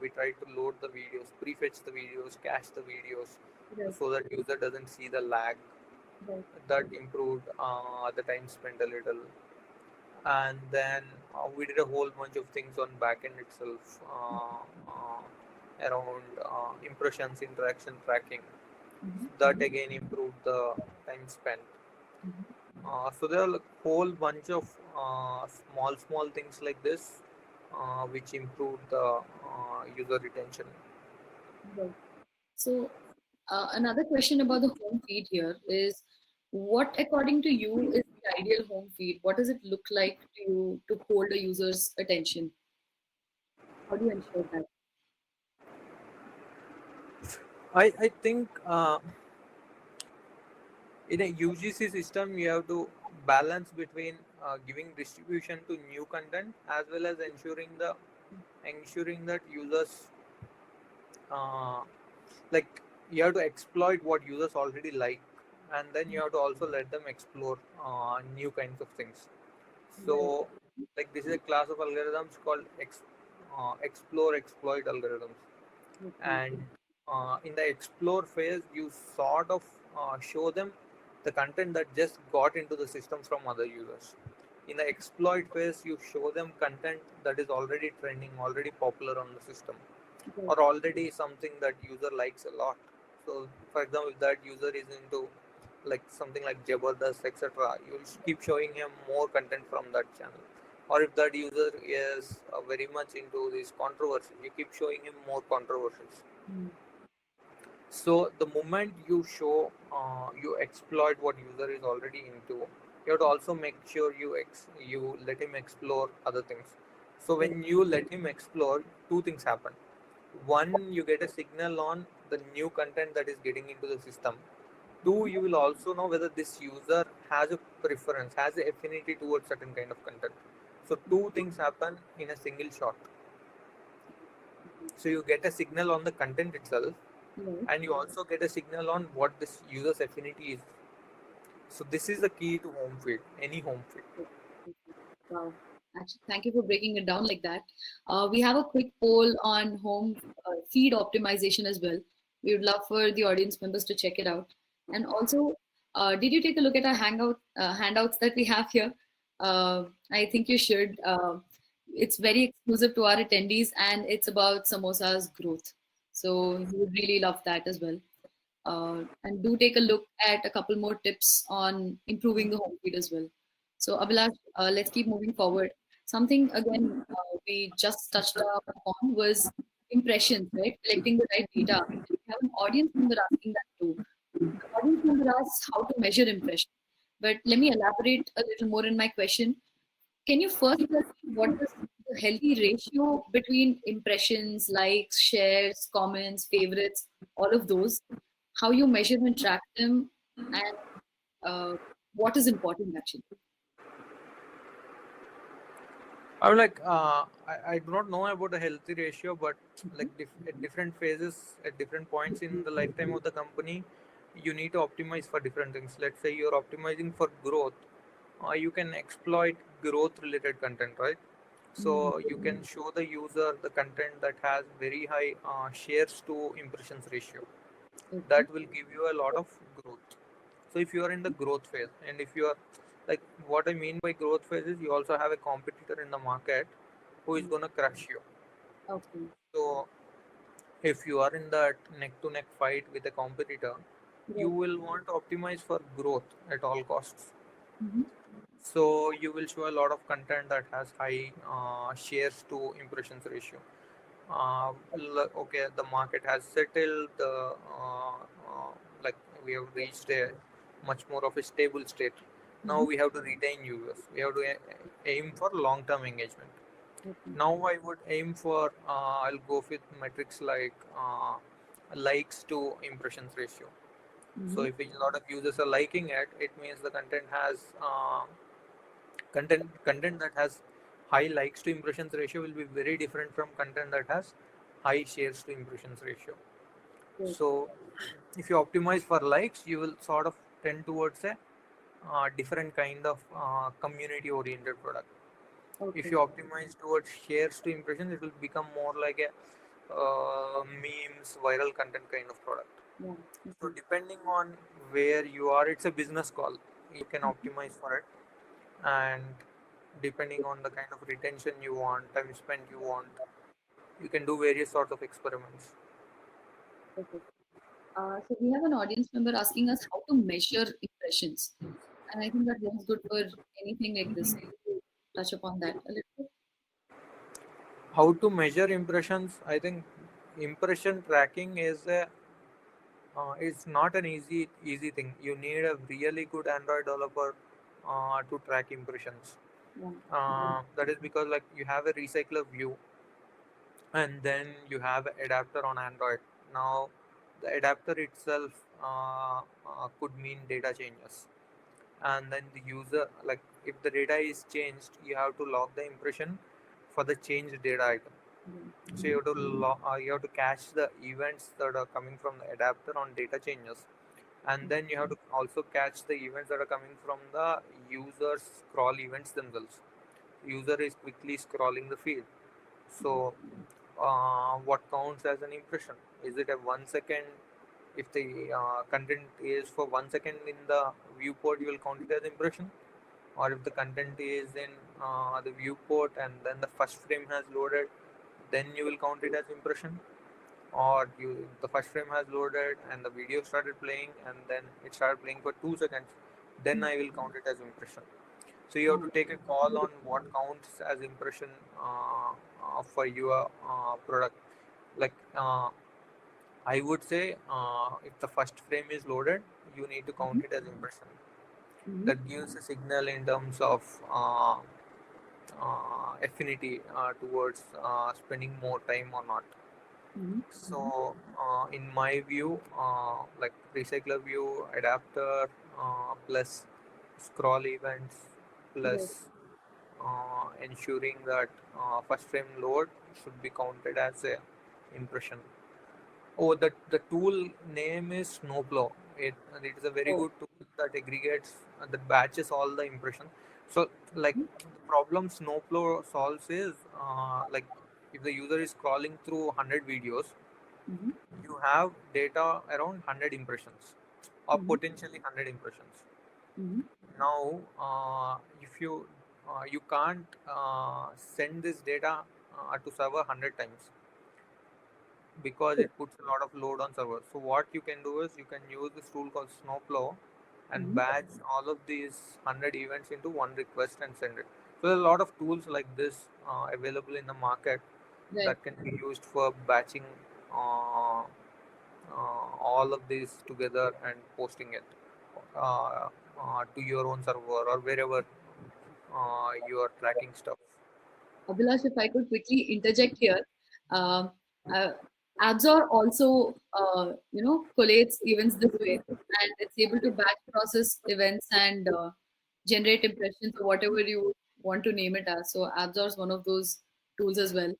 we tried to load the videos, prefetch the videos, cache the videos, Right. so that user doesn't see the lag. Right. That improved the time spent a little, and then we did a whole bunch of things on backend itself around impressions, interaction tracking. Mhm. That again improved the time spent. Mhm. So there are a whole bunch of small things like this which improve the user retention. Right. So, another question about the home feed here is what, according to you, is the ideal home feed? What does it look like to you to hold a user's attention? How do you ensure that? I think in a UGC system, you have to balance between giving distribution to new content as well as ensuring that users uh, like you have to exploit what users already like, and then you have to also let them explore new kinds of things. Right. So like this is a class of algorithms called explore exploit algorithms, Okay. and in the explore phase you sort of show them the content that just got into the system from other users. In the exploit phase you show them content that is already trending, already popular on the system, Right. or already something that user likes a lot. So for example, if that user is into like something like Jabardast, etc., you'll keep showing him more content from that channel. Or if that user is very much into this controversy, you keep showing him more controversies. Mm. So the moment you show, you exploit what user is already into, you have to also make sure you let him explore other things. So Right. when you let him explore, two things happen. One, you get a signal on the new content that is getting into the system. Two, you will also know whether this user has a preference, has an affinity towards certain kind of content. So two things happen in a single shot. So you get a signal on the content itself, Right. and you also get a signal on what this user's affinity is. So this is the key to home feed, any home feed. Okay. Okay. Wow. Actually, thank you for breaking it down like that. We have a quick poll on home feed optimization as well. We would love for the audience members to check it out. And also, did you take a look at our handouts that we have here? I think you should. It's very exclusive to our attendees, and it's about Samosa's growth. So you would really love that as well. And do take a look at a couple more tips on improving the home feed as well. So, Abhilash, let's keep moving forward. Something again we just touched upon was impressions, right? Collecting the right data. We have an audience member asking that too. The audience member asks how to measure impression. But let me elaborate a little more in my question. Can you first tell me what is the healthy ratio between impressions, likes, shares, comments, favorites, all of those? How you measure and track them, and uh, what is important actually? I'm like, I do not know about a healthy ratio, but Mhm. like at different phases, at different points in the lifetime of the company, you need to optimize for different things. Let's say you're optimizing for growth, you can exploit growth related content, right? Mm. So you can show the user the content that has very high shares to impressions ratio. Okay. That will give you a lot of growth. So if you are in the growth phase, and if you are like, what I mean by growth phase is you also have a competitor in the market who is Mm. going to crush you. Okay. So if you are in that neck to neck fight with a competitor, you Right. will want to optimize for growth at all costs. Mm-hmm. So you will show a lot of content that has high shares to impressions ratio. Okay, the market has settled. Like we have reached a much more of a stable state. Now Mhm. we have to retain users. We have to aim for long-term engagement. Okay. Now I would aim for. I'll go with metrics like likes to impressions ratio. So Mhm. if a lot of users are liking it, it means the content has content that has high likes to impressions ratio will be very different from content that has high shares to impressions ratio. Good. So if you optimize for likes, you will sort of tend towards a different kind of community oriented product. If Okay. you optimize towards shares to impressions, it will become more like a memes viral content kind of product. Yeah. So Okay. depending on where you are, it's a business call. You can optimize for it, and depending on the kind of retention you want, time spent you want, you can do various sorts of experiments. Okay. So we have an audience member asking us how to measure impressions, and I think that is good for anything like this. Touch upon that a little bit. How to measure impressions? I think impression tracking is not an easy thing. You need a really good Android developer to track impressions. Yeah. That is because like you have a recycler view, and then you have an adapter on Android. Now the adapter itself could mean data changes, and then the user, like if the data is changed, you have to log the impression for the changed data item. So you have to catch the events that are coming from the adapter on data changes, and then you have to also catch the events that are coming from the user's scroll events themselves. User is quickly scrolling the feed. So what counts as an impression? Is it a 1 second? If the content is for 1 second in the viewport, you will count it as impression. Or if the content is in the viewport and then the first frame has loaded, then you will count it as impression. Or the first frame has loaded and the video started playing and then it started playing for 2 seconds, then I will count it as impression. So you have to take a call on what counts as impression for your product. Like I would say, if the first frame is loaded, you need to count it as impression. Mm-hmm. That gives a signal in terms of affinity towards spending more time or not. Mm-hmm. So, in my view, like recycler view, adapter, plus scroll events, Right. plus ensuring that first frame load should be counted as a impression. Oh, the tool name is Snowplow. It is a very Oh. good tool that aggregates that batches all the impression. So like the problem Snowplow solves is like if the user is scrolling through 100 videos, Mm-hmm. you have data around 100 impressions or Mm-hmm. potentially 100 impressions. Mm-hmm. Now, if you can't send this data to server 100 times because it puts a lot of load on server. So what you can do is you can use this tool called Snowplow and Mm-hmm. batch all of these 100 events into one request and send it. So there are a lot of tools like this available in the market Right. that can be used for batching uh, all of these together and posting it uh, to your own server or wherever you are tracking stuff. Abhilash, if I could quickly interject here, um, uh, Absor also, collates events this way, and it's able to batch process events and generate impressions or whatever you want to name it as. So Absor is one of those tools as well.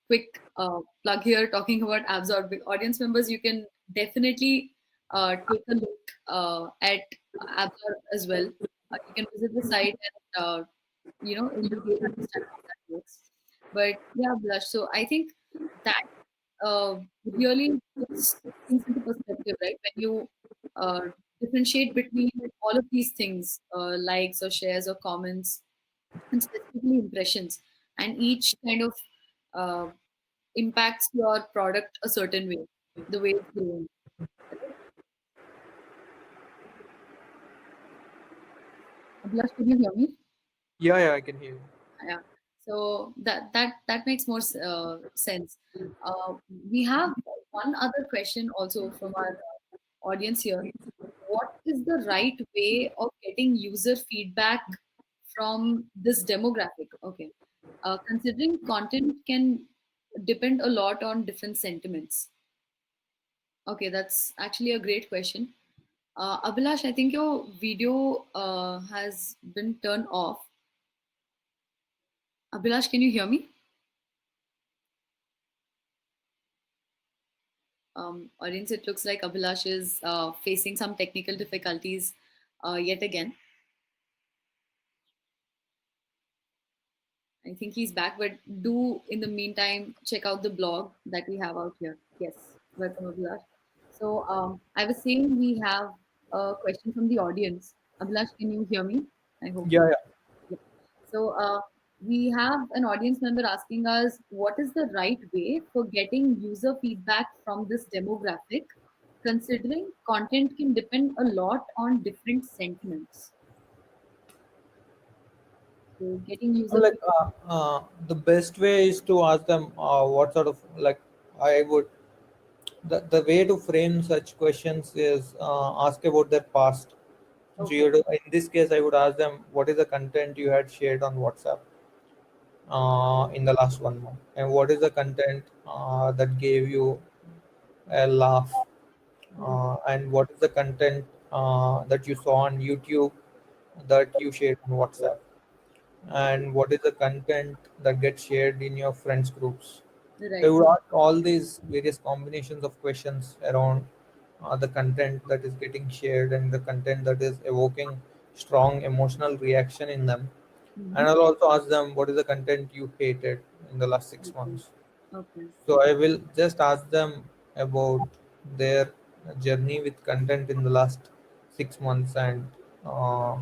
Quick plug here, talking about Absor. Audience members, you can definitely take a look at Absor as well. You can visit the site and in detail understand how that works. But yeah, Blush. So I think that really puts things into perspective, right? When you uh, differentiate between all of these things, likes or shares or comments, and specifically impressions, and each kind of uh, impacts your product a certain way, the way it's growing. Abhilash, can you hear me? Yeah, I can hear you. Yeah. So that makes more sense. Uh, we have one other question also from our audience here. What is the right way of getting user feedback from this demographic? Okay. Considering content can depend a lot on different sentiments. Okay, that's actually a great question. Abhilash, I think your video has been turned off. Abhilash, can you hear me? Audience, it looks like Abhilash is facing some technical difficulties yet again. I think he's back, but do in the meantime check out the blog that we have out here. Yes, welcome, Abhilash. So I was saying we have a question from the audience. Abhilash, can you hear me? I hope. Yeah, yeah. Yeah. So we have an audience member asking us what is the right way for getting user feedback from this demographic, considering content can depend a lot on different sentiments. So getting I'm user like feedback. the best way is to ask them what sort of like I would the way to frame such questions is ask about their past. So Okay. in this case, I would ask them what is the content you had shared on WhatsApp in the last 1 month, and what is the content that gave you a laugh, Hmm. and what is the content that you saw on YouTube that you shared on WhatsApp, and what is the content that gets shared in your friends groups. I Right. would ask all these various combinations of questions around the content that is getting shared and the content that is evoking strong emotional reaction in them. Hmm. And I'll also ask them what is the content you hated in the last six Okay. months. Okay. So I will just ask them about their journey with content in the last 6 months, and uh,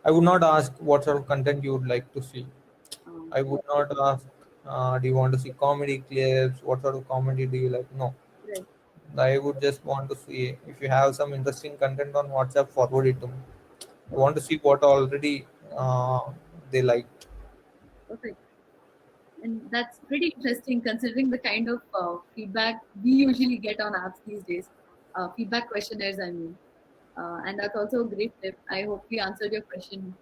I would not ask what sort of content you would like to see. I would Right. not ask, do you want to see comedy clips? What sort of comedy do you like? No, Right. I would just want to see if you have some interesting content on WhatsApp, forward it to me. I want to see what already they liked. Perfect. And that's pretty interesting considering the kind of feedback we usually get on apps these days. Feedback questionnaires, I mean. And that's also a great tip. I hope we answered your question.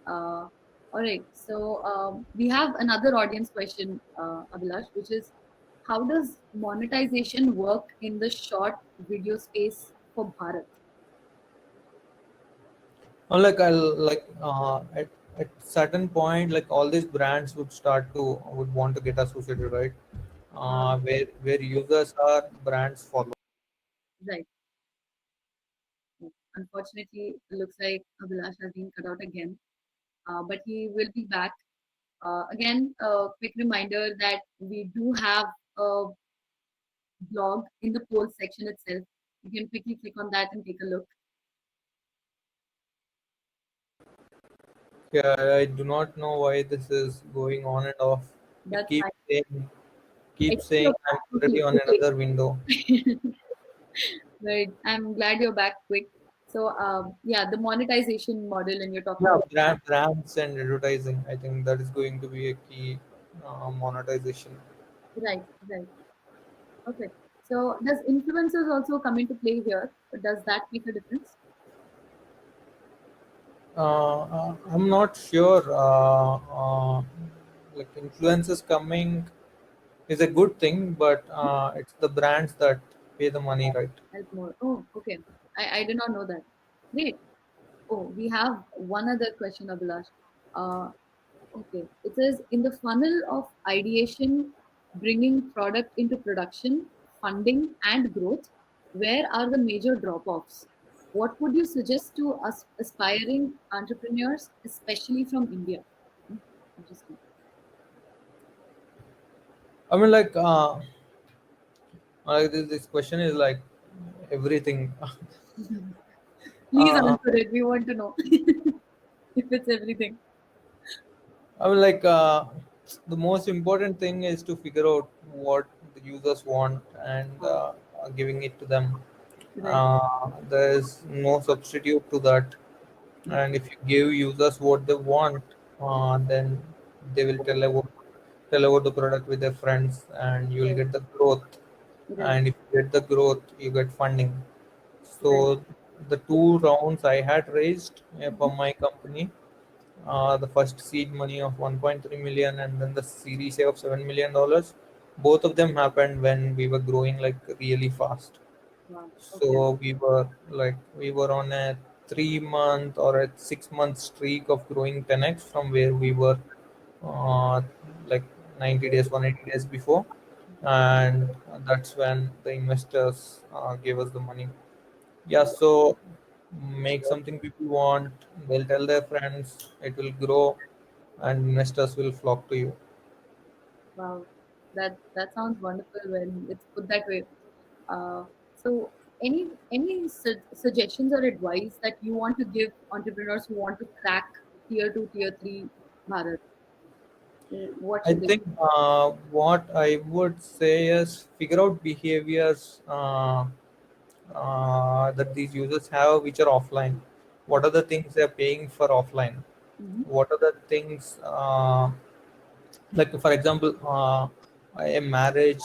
All right. So we have another audience question, Abhilash, which is how does monetization work in the short video space for Bharat? Unlike I'll like at certain point, like all these brands would start to would want to get associated, right? Uh, Where users are, brands follow. right. Unfortunately, it looks like Abhilash has been cut out again, but he will be back. Again, a quick reminder that we do have a blog in the poll section itself. You can quickly click on that and take a look. Yeah, I do not know why this is going on and off. It That's fine. I keeps think you're saying I'm back already quickly. on another window. Right. I'm glad you're back quick. So, yeah, the monetization model, and you're talking Yeah, about. brands and advertising. I think that is going to be a key monetization. Right, right. Okay. So, does influencers also come into play here? Does that make a difference? I'm not sure. Like influences coming is a good thing, but it's the brands that pay the money, right? Help more. Oh, okay. I did not know that. Great. Oh, we have one other question, Abhilash. Uh, okay. It says in the funnel of ideation, bringing product into production, funding, and growth, where are the major drop offs? What would you suggest to us aspiring entrepreneurs, especially from India? Hmm, interesting. I mean, this question is like everything. Please uh, answer it. We want to know if it's everything. I mean, the most important thing is to figure out what the users want and giving it to them. Right. There is no substitute to that. and if you give users what they want, then they will tell about the product with their friends, and you will Right. get the growth. Right. And if you get the growth, you get funding. Right. So the two rounds I had raised Mhm. for my company, the first seed money of 1.3 million and then the series A of $7 million, both of them happened when we were growing like really fast. Wow. Okay. So we were on a 3 month or a 6 month streak of growing 10x from where we were uh, like 90 days, 180 days before. And that's when the investors gave us the money. Yeah, Wow. so make something people want, they'll tell their friends, it will grow, and investors will flock to you. Wow. That sounds wonderful when it's put that way. Uh, so any suggestions or advice that you want to give entrepreneurs who want to crack tier two, tier three Bharat? What I should they do? think what I would say is figure out behaviors that these users have which are offline. What are the things they're paying for offline? Hmm. What are the things, like for example, a marriage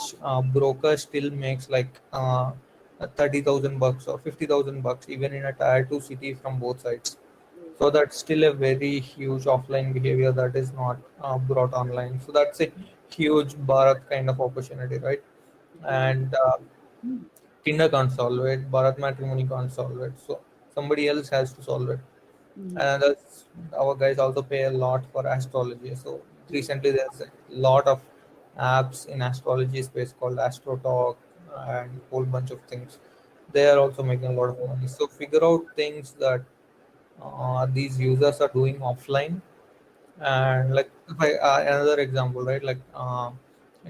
broker still makes like $30,000 or $50,000 even in a tier two city from both sides. So that's still a very huge offline behavior that is not brought online. So that's a huge Bharat kind of opportunity, right? And Tinder can't solve it, Bharat Matrimony can't solve it. So somebody else has to solve it. Mm-hmm. And our guys also pay a lot for astrology. So recently there's a lot of apps in astrology space called AstroTalk and whole bunch of things. They are also making a lot of money. So figure out things that these users are doing offline. And like if another example, right? Like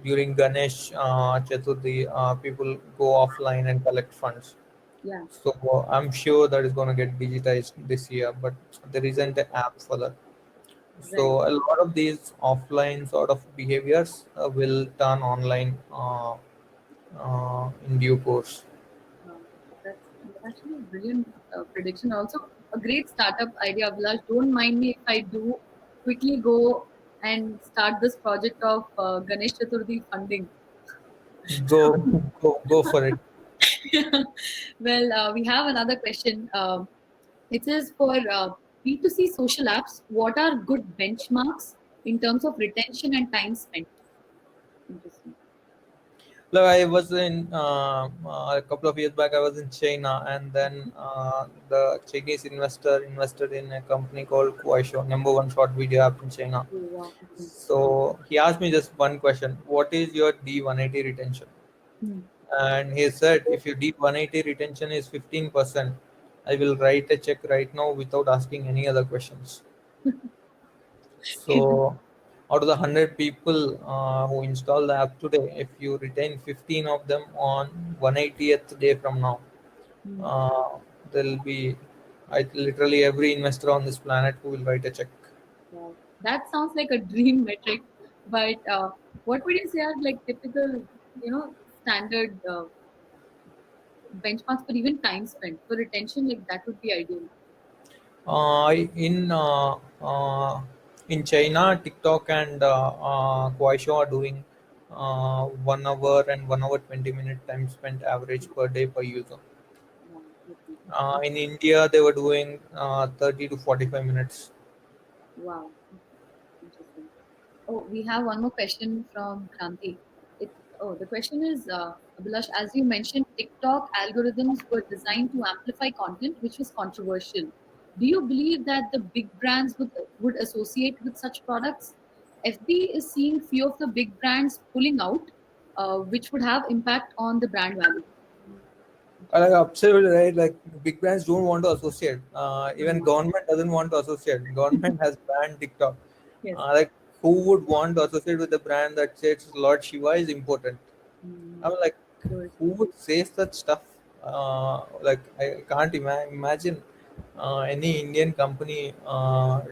during Ganesh Chaturthi, people go offline and collect funds. Yeah. So I'm sure that is going to get digitized this year, but there isn't an app for that. Right. So a lot of these offline sort of behaviors will turn online in due course. Uh, that's actually a brilliant prediction. Also, a great startup idea, Abhilash. Don't mind me if I do quickly go and start this project of Ganesh Chaturthi funding. Go, go for it. Well, we have another question. It says for B2C social apps, what are good benchmarks in terms of retention and time spent? Interesting. Look, I was in a couple of years back. I was in China, and then the Chinese investor invested in a company called Kuaishou, number one short video app in China. Oh, wow. Okay. So he asked me just one question: what is your D180 retention? Hmm. And he said, if your D180 retention is 15%, I will write a check right now without asking any other questions. So, out of the 100 people who install the app today, if you retain 15 of them on 180th day from now, Hmm. uh, there'll be literally every investor on this planet who will write a check. Wow. That sounds like a dream metric, but what would you say are like typical, standard benchmarks for even time spent for retention? Like that would be ideal. Uh, in uh, uh, in China, TikTok and Kuaishou are doing 1 hour and 1 hour 20-minute time spent average per day per user. Wow. Okay. In India, they were doing 30 to 45 minutes. Wow. Interesting. Oh, we have one more question from Kranti. The question is, Abhilash, as you mentioned, TikTok algorithms were designed to amplify content which was controversial. Do you believe that the big brands would associate with such products? FB is seeing few of the big brands pulling out, which would have impact on the brand value. Like absolutely right. Like big brands don't want to associate. Even Mm. government doesn't want to associate. Government has banned TikTok. Yes. Like who would want to associate with a brand that says Lord Shiva is important? Mm. I'm like, Good. who would say such stuff? Like I can't imagine any Indian company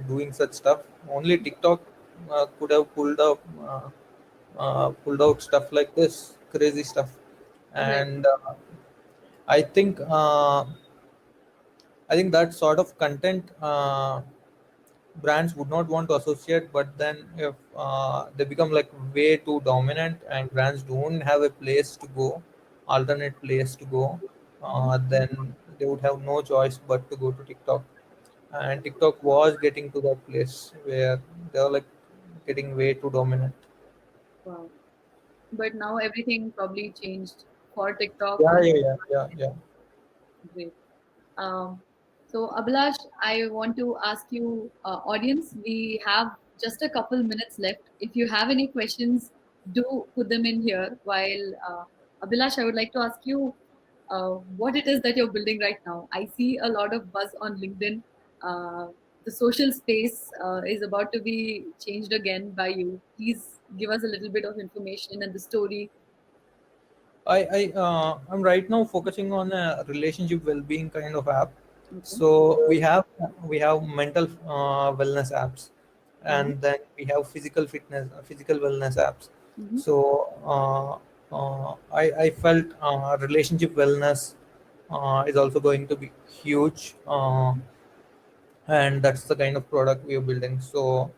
doing such stuff. Only TikTok could have pulled out stuff like this, crazy stuff. Right. And I think I think that sort of content brands would not want to associate, but then if they become like way too dominant and brands don't have a place to go, alternate place to go, Mhm. then they would have no choice but to go to TikTok. And TikTok was getting to that place where they were like getting way too dominant. Wow. But now everything probably changed for TikTok. Yeah, yeah, yeah, yeah, yeah. Great. Um, so, Abhilash, I want to ask you, audience, we have just a couple minutes left. If you have any questions, do put them in here. While Abhilash, I would like to ask you what it is that you're building right now. I see a lot of buzz on LinkedIn. Uh, the social space is about to be changed again by you. Please give us a little bit of information and the story. I'm right now focusing on a relationship well-being kind of app. Okay. So we have mental wellness apps, Uh-huh. and then we have physical wellness apps. Hmm. So I felt relationship wellness is also going to be huge, and that's the kind of product we are building. So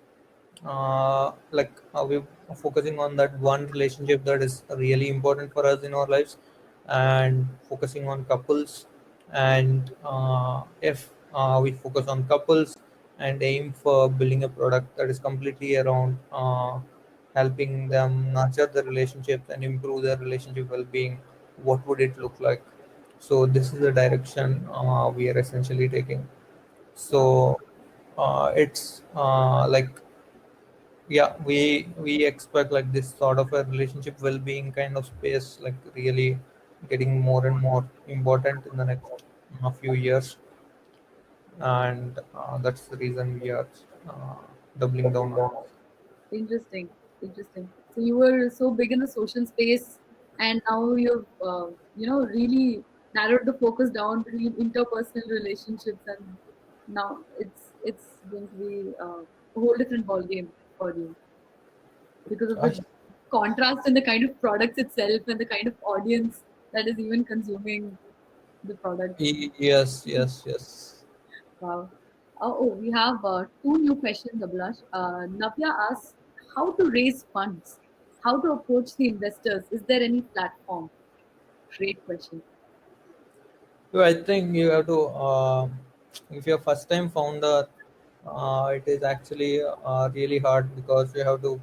we're focusing on that one relationship that is really important for us in our lives, and focusing on couples. And if we focus on couples and aim for building a product that is completely around helping them nurture the relationships and improve their relationship well-being, what would it look like? So this is the direction we are essentially taking. Wow. So it's like, yeah, we expect like this sort of a relationship well-being kind of space like really getting more and more important in the next few years, and that's the reason we are uh, doubling down on this. Interesting, interesting. So you were so big in the social space, and now you've really narrowed the focus down between interpersonal relationships, and now it's going to be a whole different ball game for you because of Uh, the contrast in the kind of products itself and the kind of audience that is even consuming the product. yes, yes, yes. Wow. We have two new questions, Abhilash. Navya asks, how to raise funds? How to approach the investors? Is there any platform? Great question. So I think you have to, if you're first time founder, it is actually really hard because you have to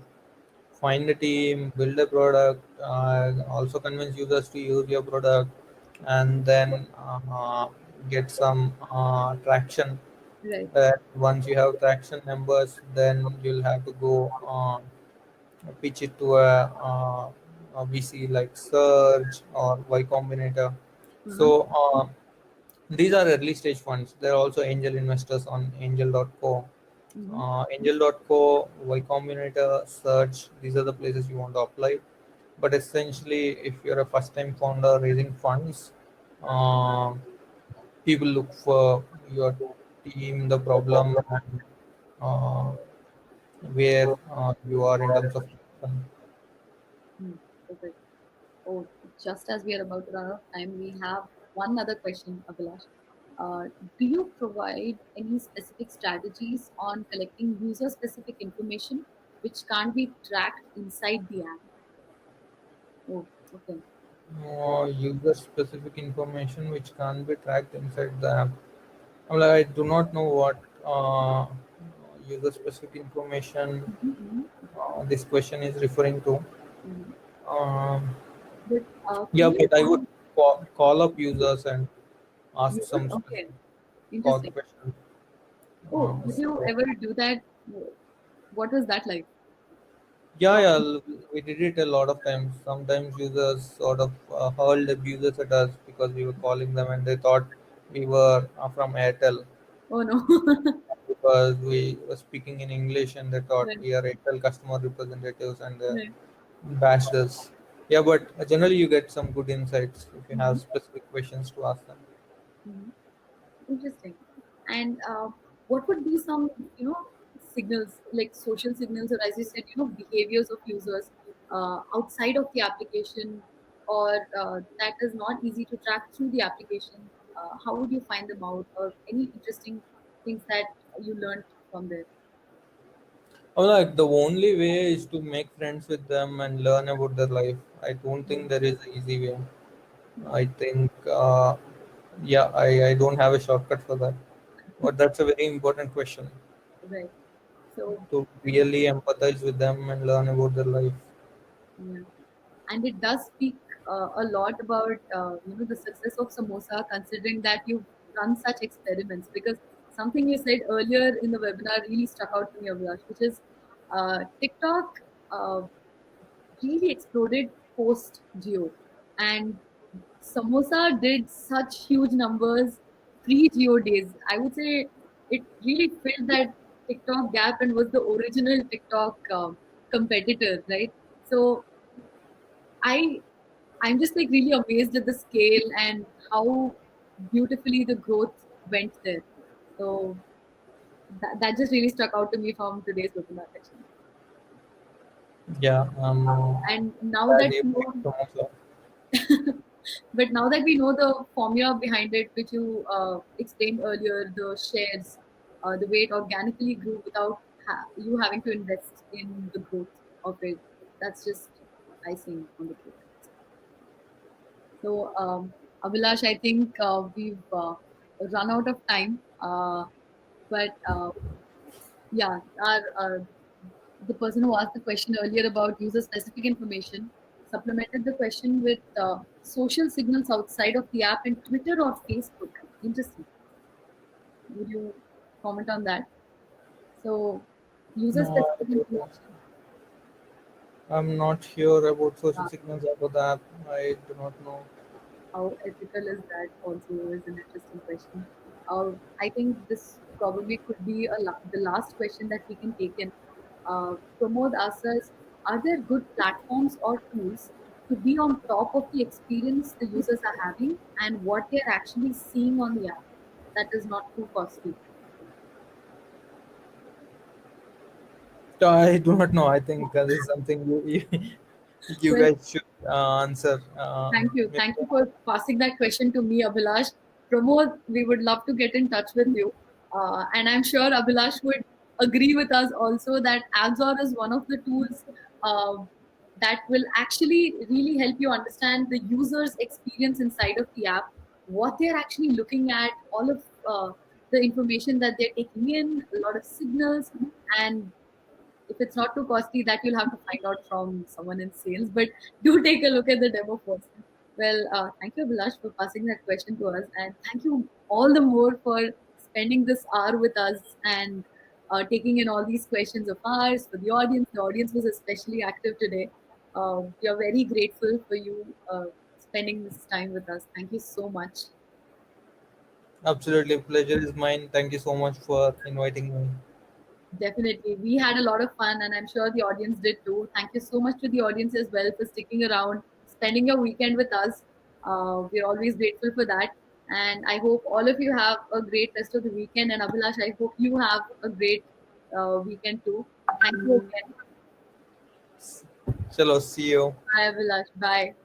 find a team, build a product, also convince users to use your product, and then get some traction. Right. Once you have traction numbers, then you'll have to go pitch it to a VC like Surge or Y Combinator. Uh-huh. So these are early stage funds. There are also angel investors on angel.co. Hmm. Angel.co, Y Combinator, Search, these are the places you want to apply. But essentially, if you're a first time founder raising funds, uh, people look for your team, the problem, and uh, where you are in terms of. Hmm. Perfect. Oh, just as we are about to run out of time, we have one other question, Abhilash. Uh, do you provide any specific strategies on collecting user specific information which can't be tracked inside the app? Oh, okay. User specific information which can't be tracked inside the app. I do not know what user specific information Mhm, this question is referring to. mhm. Um, But yeah, can you? but I would call up users and ask You would? some Okay, specific call interesting. questions. Oh, did you So ever do that? What was that like? yeah, Talk. yeah, we did it a lot of times. Sometimes users sort of hurled abuses at us because we were calling them and they thought we were from Airtel Oh no. because we were speaking in English and they thought Right, we are Airtel customer representatives and right. bashed us. Yeah, but generally you get some good insights if you have Mhm, specific questions to ask them. mhm. Interesting. And what would be some, signals like social signals, or as you said, behaviors of users outside of the application, or that is not easy to track through the application? how would you find them out, or any interesting things that you learned from there? Oh, like the only way is to make friends with them and learn about their life. I don't think there is an easy way. I think, yeah, I don't have a shortcut for that. But that's a very important question Right. So to really empathize with them and learn about their life. yeah, and it does speak a lot about the success of samosa, considering that you've run such experiments. Because something you said earlier in the webinar really struck out to me, Abhilash, which is TikTok really exploded post Geo, and samosa did such huge numbers pre Geo days. I would say it really filled that TikTok gap and was the original TikTok competitor, right? So I I'm just like really amazed at the scale and how beautifully the growth went there. So that just really stuck out to me from today's webinar session. Yeah, And now glad that you we picked know, samosa. but now that we know the formula behind it, which you explained earlier, the shares, the way it organically grew without you having to invest in the growth of it, that's just icing on the cake. So, Abhilash, I think we've run out of time. But yeah, the person who asked the question earlier about user specific information supplemented the question with social signals outside of the app in Twitter or Facebook. Interesting. Would you comment on that? So, user No, specific information. I'm not sure about social uh, signals about the app. I do not know. How ethical is that also is an interesting question. I think this probably could be the last question that we can take in. Pramod asks us, are there good platforms or tools to be on top of the experience the users are having and what they're actually seeing on the app that is not too costly? I do not know. I think this is something you Well, guys should answer. thank you. Maybe, Thank you for passing that question to me, Abhilash. Pramod, we would love to get in touch with you. And I'm sure Abhilash would agree with us also that Absor is one of the tools uh, that will actually really help you understand the user's experience inside of the app, what they're actually looking at, all of the information that they're taking in, a lot of signals, and if it's not too costly, that you'll have to find out from someone in sales. But do take a look at the demo first. Well, thank you, Abhilash, for passing that question to us, and thank you all the more for spending this hour with us and taking in all these questions of ours for the audience. The audience was especially active today. We are very grateful for you spending this time with us. Thank you so much. absolutely, pleasure is mine. Thank you so much for inviting me. Definitely. We had a lot of fun, and I'm sure the audience did too. Thank you so much to the audience as well for sticking around, spending your weekend with us. We're always grateful for that. And I hope all of you have a great rest of the weekend. And Abhilash, I hope you have a great weekend too. Thank you again. Chalo, see you. Bye, Abhilash. Bye.